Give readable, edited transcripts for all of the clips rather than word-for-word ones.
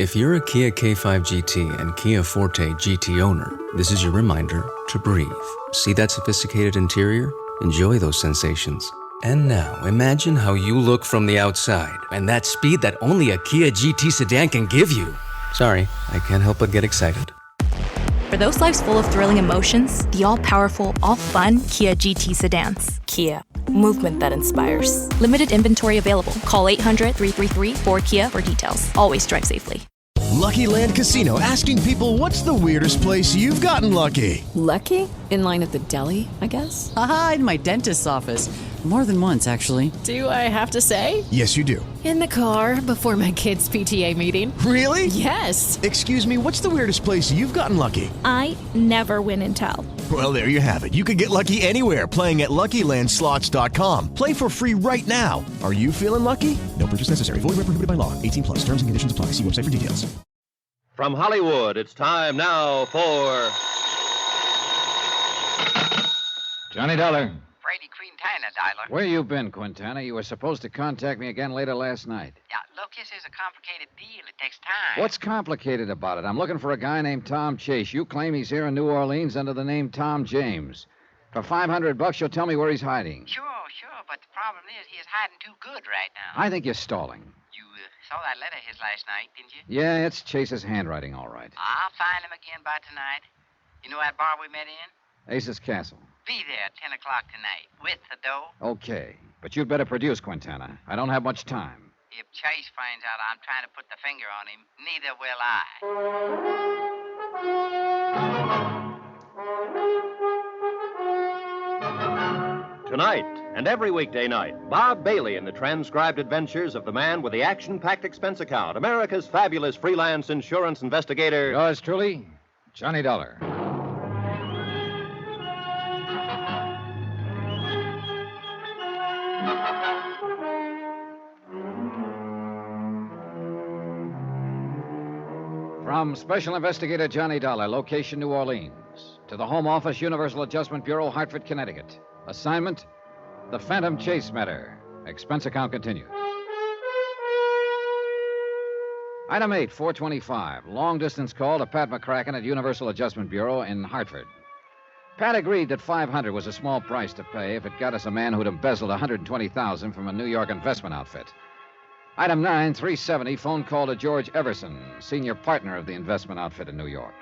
If you're a Kia K5 GT and Kia Forte GT owner, this is your reminder to breathe. See that sophisticated interior? Enjoy those sensations. And now, imagine how you look from the outside and that speed that only a Kia GT sedan can give you. Sorry, I can't help but get excited. For those lives full of thrilling emotions, the all-powerful, all-fun Kia GT sedans. Kia, movement that inspires. Limited inventory available. Call 800-333-4KIA for details. Always drive safely. Lucky Land Casino, asking people, what's the weirdest place you've gotten lucky? Lucky? In line at the deli, I guess? Aha, in my dentist's office. More than once, actually. Do I have to say? Yes, you do. In the car before my kids' PTA meeting. Really? Yes. Excuse me, what's the weirdest place you've gotten lucky? I never win and tell. Well, there you have it. You can get lucky anywhere, playing at LuckyLandSlots.com. Play for free right now. Are you feeling lucky? No purchase necessary. Void where prohibited by law. 18 plus. Terms and conditions apply. See website for details. From Hollywood, it's time now for Johnny Dollar. Freddie Quintana, Dialer. Where you been, Quintana? You were supposed to contact me again later last night. Yeah, look, this is a complicated deal. It takes time. What's complicated about it? I'm looking for a guy named Tom Chase. You claim he's here in New Orleans under the name Tom James. For $500, you'll tell me where he's hiding. Sure, but the problem is he is hiding too good right now. I think you're stalling. You saw that letter of his last night, didn't you? Yeah, it's Chase's handwriting, all right. I'll find him again by tonight. You know that bar we met in? Ace's Castle. Be there at 10 o'clock tonight with the dough. Okay, but you'd better produce, Quintana. I don't have much time. If Chase finds out I'm trying to put the finger on him, neither will I. Tonight and every weekday night, Bob Bailey in the transcribed adventures of the man with the action-packed expense account, America's fabulous freelance insurance investigator. Yours truly, Johnny Dollar. From Special Investigator Johnny Dollar, location New Orleans, to the Home Office, Universal Adjustment Bureau, Hartford, Connecticut. Assignment, the Phantom Chase matter. Expense account continued. Item 8, 425. Long-distance call to Pat McCracken at Universal Adjustment Bureau in Hartford. Pat agreed that $500 was a small price to pay if it got us a man who'd embezzled $120,000 from a New York investment outfit. Item 9, 370, phone call to George Everson, senior partner of the investment outfit in New York.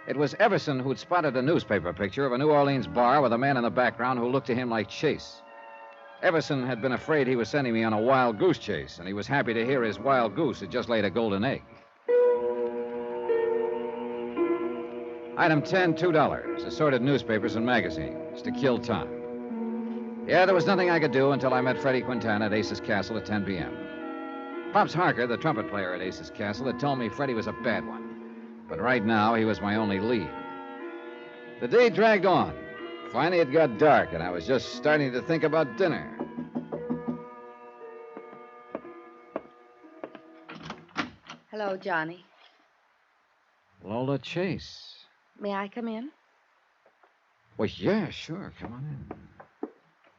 It was Everson who'd spotted a newspaper picture of a New Orleans bar with a man in the background who looked to him like Chase. Everson had been afraid he was sending me on a wild goose chase, and he was happy to hear his wild goose had just laid a golden egg. Item 10, $2, assorted newspapers and magazines to kill time. Yeah, there was nothing I could do until I met Freddie Quintana at Ace's Castle at 10 p.m. Pops Harker, the trumpet player at Ace's Castle, had told me Freddie was a bad one. But right now, he was my only lead. The day dragged on. Finally, it got dark, and I was just starting to think about dinner. Hello, Johnny. Lola Chase. May I come in? Well, yeah, sure. Come on in.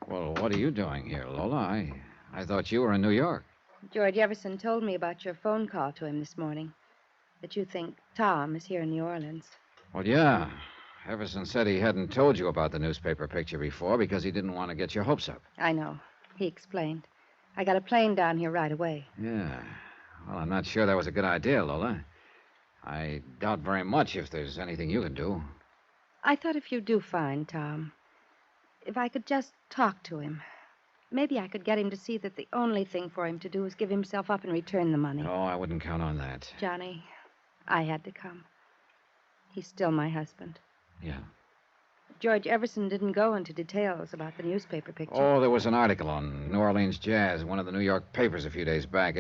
Well, what are you doing here, Lola? I thought you were in New York. George Everson told me about your phone call to him this morning. That you think Tom is here in New Orleans. Well, yeah. Everson said he hadn't told you about the newspaper picture before because he didn't want to get your hopes up. I know. He explained. I got a plane down here right away. Yeah. Well, I'm not sure that was a good idea, Lola. I doubt very much if there's anything you can do. I thought if you do find Tom, if I could just talk to him, maybe I could get him to see that the only thing for him to do is give himself up and return the money. Oh, I wouldn't count on that. Johnny, I had to come. He's still my husband. Yeah. George Everson didn't go into details about the newspaper picture. Oh, there was an article on New Orleans Jazz, one of the New York papers a few days back.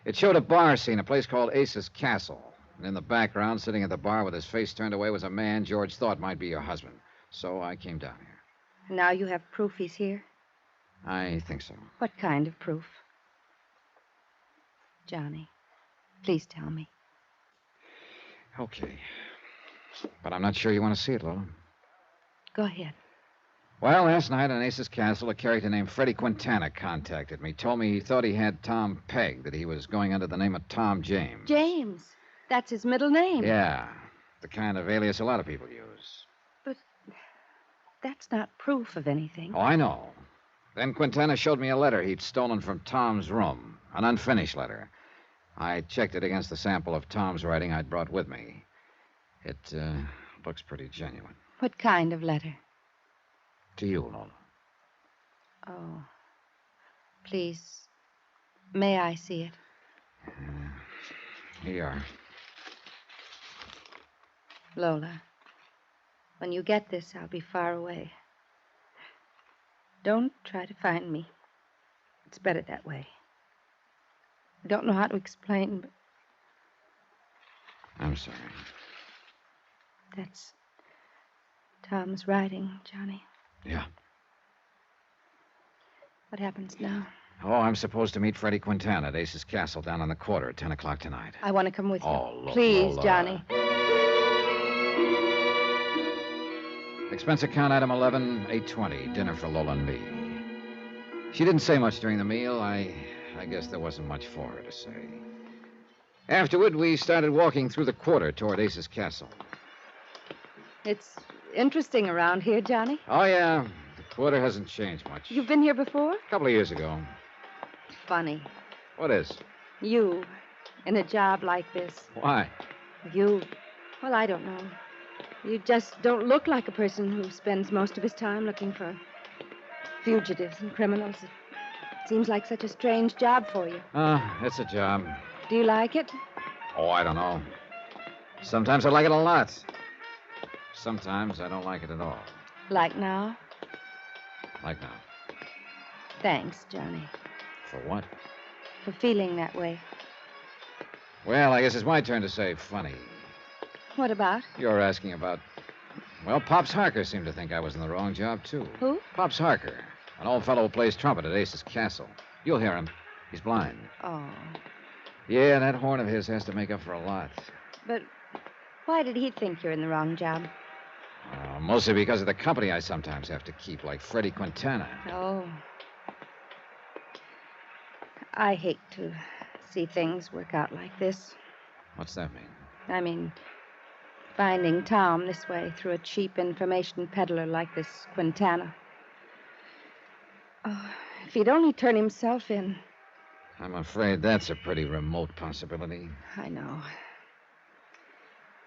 It showed a bar scene, a place called Ace's Castle. And in the background, sitting at the bar with his face turned away, was a man George thought might be your husband. So I came down here. Now you have proof he's here? I think so. What kind of proof? Johnny, please tell me. Okay. But I'm not sure you want to see it, Lola. Go ahead. Well, last night on Ace's Castle, a character named Freddie Quintana contacted me. Told me he thought he had Tom pegged, that he was going under the name of Tom James. James. That's his middle name. Yeah, the kind of alias a lot of people use. But that's not proof of anything. Oh, I know. Then Quintana showed me a letter he'd stolen from Tom's room, an unfinished letter. I checked it against the sample of Tom's writing I'd brought with me. It looks pretty genuine. What kind of letter? To you, Lola. Oh. Please, may I see it? Here you are. Lola, when you get this, I'll be far away. Don't try to find me. It's better that way. I don't know how to explain, but I'm sorry. that's Tom's writing, Johnny. Yeah. What happens now? Oh, I'm supposed to meet Freddie Quintana at Ace's Castle down on the quarter at 10 o'clock tonight. I want to come with you. Oh, Please, Lola. Johnny. Expense account item 11, $8.20. Dinner for Lola and me. She didn't say much during the meal. I guess there wasn't much for her to say. Afterward, we started walking through the quarter toward Ace's Castle. It's interesting around here, Johnny. Oh, yeah. The quarter hasn't changed much. You've been here before? A couple of years ago. Funny. What is? You, in a job like this. Why? Well, I don't know. You just don't look like a person who spends most of his time looking for fugitives and criminals. It seems like such a strange job for you. It's a job. Do you like it? Oh, I don't know. Sometimes I like it a lot. Sometimes I don't like it at all. Like now? Like now. Thanks, Johnny, For what? for feeling that way. Well, I guess it's my turn to say funny. What about? You're asking about... Well, Pops Harker seemed to think I was in the wrong job, too. Who? Pops Harker, an old fellow who plays trumpet at Ace's Castle. You'll hear him. He's blind. Oh. Yeah, that horn of his has to make up for a lot. But why did he think you're in the wrong job? Mostly because of the company I sometimes have to keep, like Freddie Quintana. Oh. I hate to see things work out like this. What's that mean? I mean, finding Tom this way through a cheap information peddler like this Quintana. Oh, if he'd only turn himself in. I'm afraid that's a pretty remote possibility. I know.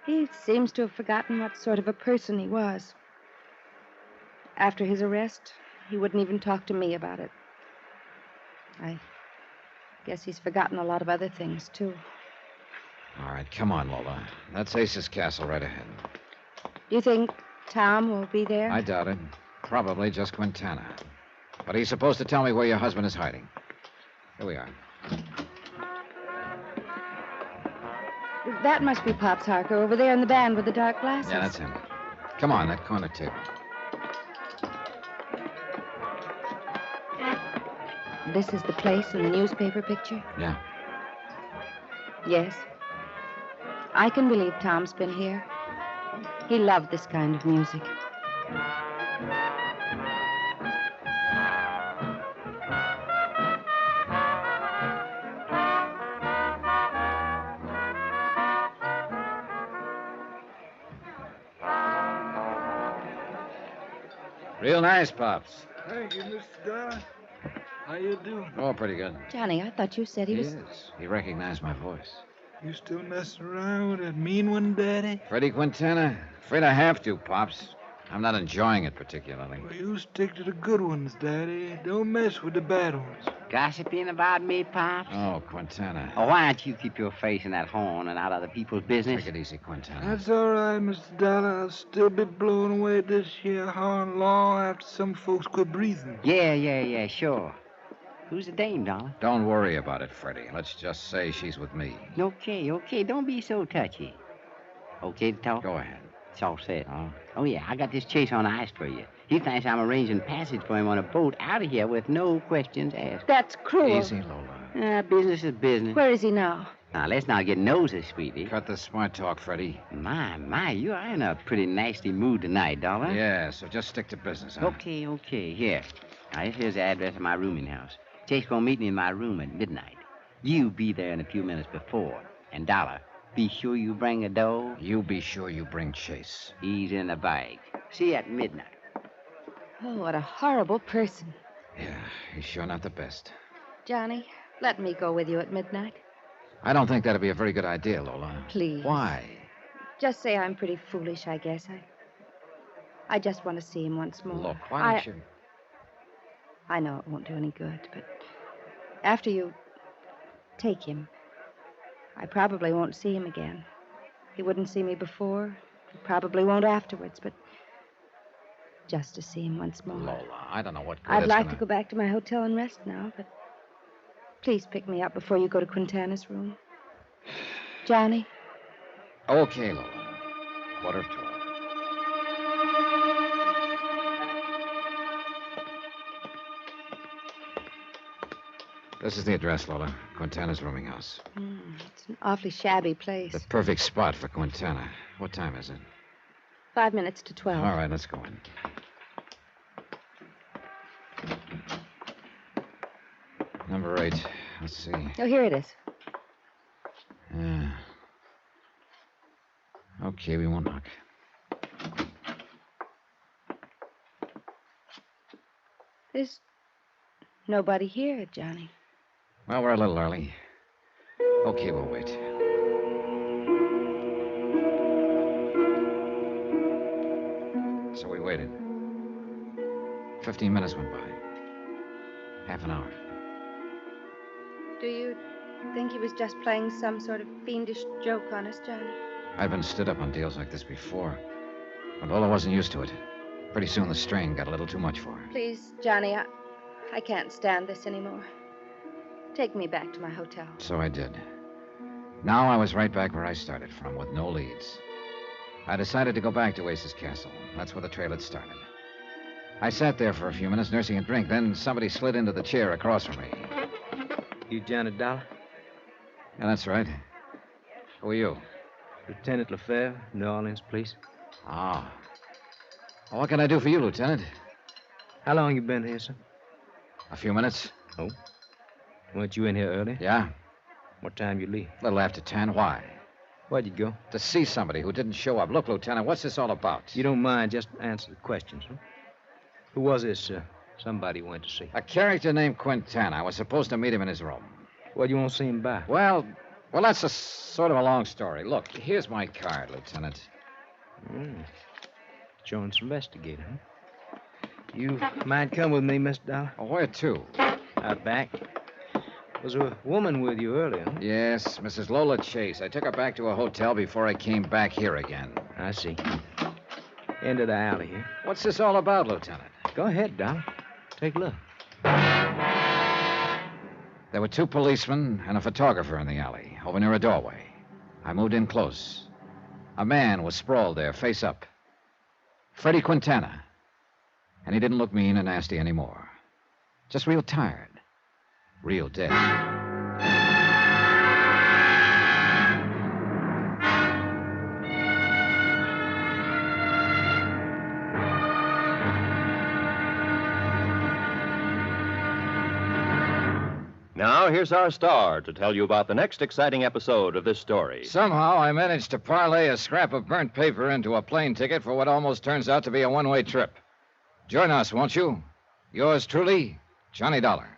He seems to have forgotten what sort of a person he was. After his arrest, he wouldn't even talk to me about it. I guess he's forgotten a lot of other things, too. All right, come on, Lola. That's Ace's Castle right ahead. Do you think Tom will be there? I doubt it. Probably just Quintana. But he's supposed to tell me where your husband is hiding. Here we are. That must be Pops Harker over there in the band with the dark glasses. Yeah, that's him. Come on, that corner table. This is the place in the newspaper picture? Yeah. Yes. I can believe Tom's been here. He loved this kind of music. Real nice, Pops. Thank you, Mr. Dollar. How you doing? Oh, pretty good. Johnny, I thought you said he was... Yes. He recognized my voice. You still messing around with that mean one, Daddy? Freddie Quintana? Afraid I have to, Pops. I'm not enjoying it particularly. Well, you stick to the good ones, Daddy. Don't mess with the bad ones. Gossiping about me, Pops? Oh, Quintana. Oh, why don't you keep your face in that horn and out of other people's business? Take it easy, Quintana. That's all right, Mr. Dollar. I'll still be blowing away this here horn long after some folks quit breathing. Yeah, sure. Who's the dame, Dollar? Don't worry about it, Freddie. Let's just say she's with me. Okay. Don't be so touchy. Okay to talk? Go ahead. It's all set. Oh, yeah, I got this chase on ice for you. He thinks I'm arranging passage for him on a boat out of here with no questions asked. That's cruel. Easy, Lola. Business is business. Where is he now? Now, let's not get nosy, sweetie. Cut the smart talk, Freddie. My, you are in a pretty nasty mood tonight, Dollar. Yeah, so just stick to business, huh? Okay. Here. Now, here's the address of my rooming house. Chase gonna meet me in my room at midnight. You be there in a few minutes before. And, Dollar, be sure you bring a dough. You be sure you bring Chase. He's in the bag. See you at midnight. Oh, what a horrible person. Yeah, he's sure not the best. Johnny, let me go with you at midnight. I don't think that'd be a very good idea, Lola. Please. Why? Just say I'm pretty foolish, I guess. I just want to see him once more. Look, why don't you... I know it won't do any good, but after you take him, I probably won't see him again. He wouldn't see me before. He probably won't afterwards, but just to see him once more. Lola, I don't know what good I'd it's like gonna... to go back to my hotel and rest now, but please pick me up before you go to Quintana's room. Johnny? Okay, Lola. 12:15. This is the address, Lola. Quintana's rooming house. It's an awfully shabby place. The perfect spot for Quintana. What time is it? 5 minutes to 12. All right, let's go in. Number 8. Let's see. Oh, here it is. Yeah. Okay, we won't knock. There's nobody here, Johnny. Well, we're a little early. Okay, we'll wait. So we waited. 15 minutes went by. Half an hour. Do you think he was just playing some sort of fiendish joke on us, Johnny? I'd been stood up on deals like this before. But Lola wasn't used to it. Pretty soon the strain got a little too much for her. Please, Johnny, I can't stand this anymore. Take me back to my hotel. So I did. Now I was right back where I started from, with no leads. I decided to go back to Ace's Castle. That's where the trail had started. I sat there for a few minutes nursing a drink. Then somebody slid into the chair across from me. You Johnny Dollar? Yeah, that's right. Who are you? Lieutenant Lefebvre, New Orleans Police. Ah. Well, what can I do for you, Lieutenant? How long you been here, sir? A few minutes. Oh? Weren't you in here early? Yeah. What time you leave? A little after 10. Why? Where'd you go? To see somebody who didn't show up. Look, Lieutenant, what's this all about? You don't mind, just answer the questions, huh? Who was this, somebody you went to see? A character named Quintana. I was supposed to meet him in his room. Well, you won't see him back. Well, that's a sort of a long story. Look, here's my card, Lieutenant. Jones investigator, huh? You mind come with me, Mr. Dollar? Oh, where to? Out back. Was a woman with you earlier, huh? Yes, Mrs. Lola Chase. I took her back to a hotel before I came back here again. I see. End of the alley here. What's this all about, Lieutenant? Go ahead, Dollar. Take a look. There were 2 policemen and a photographer in the alley, over near a doorway. I moved in close. A man was sprawled there, face up. Freddie Quintana. And he didn't look mean and nasty anymore. Just real tired. Real dead. Now, here's our star to tell you about the next exciting episode of this story. Somehow I managed to parlay a scrap of burnt paper into a plane ticket for what almost turns out to be a one-way trip. Join us, won't you? Yours truly, Johnny Dollar.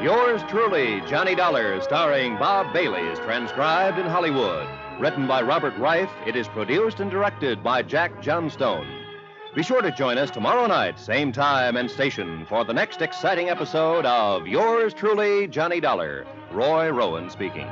Yours truly, Johnny Dollar, starring Bob Bailey, is transcribed in Hollywood. Written by Robert Reif, it is produced and directed by Jack Johnstone. Be sure to join us tomorrow night, same time and station, for the next exciting episode of Yours truly, Johnny Dollar. Roy Rowan speaking.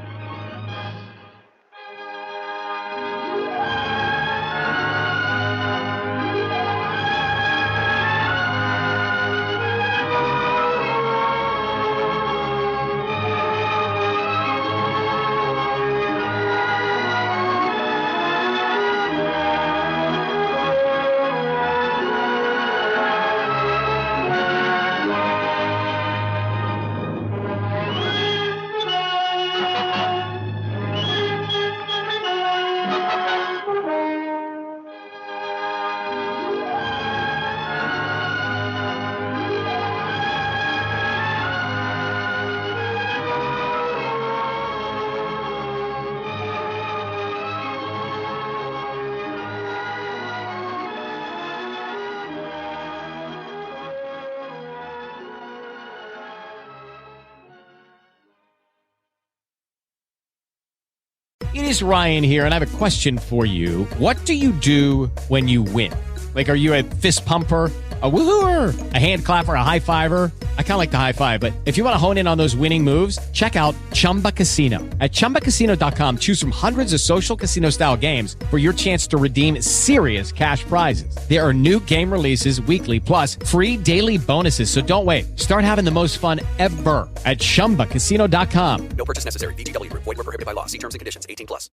It is Ryan here, and I have a question for you. What do you do when you win? Like, are you a fist pumper, a woohooer, a hand clapper, a high fiver? I kind of like the high five, but if you want to hone in on those winning moves, check out Chumba Casino. At ChumbaCasino.com, choose from hundreds of social casino-style games for your chance to redeem serious cash prizes. There are new game releases weekly, plus free daily bonuses. So don't wait. Start having the most fun ever at ChumbaCasino.com. No purchase necessary. VGW Group. Void where prohibited by law. See terms and conditions. 18+.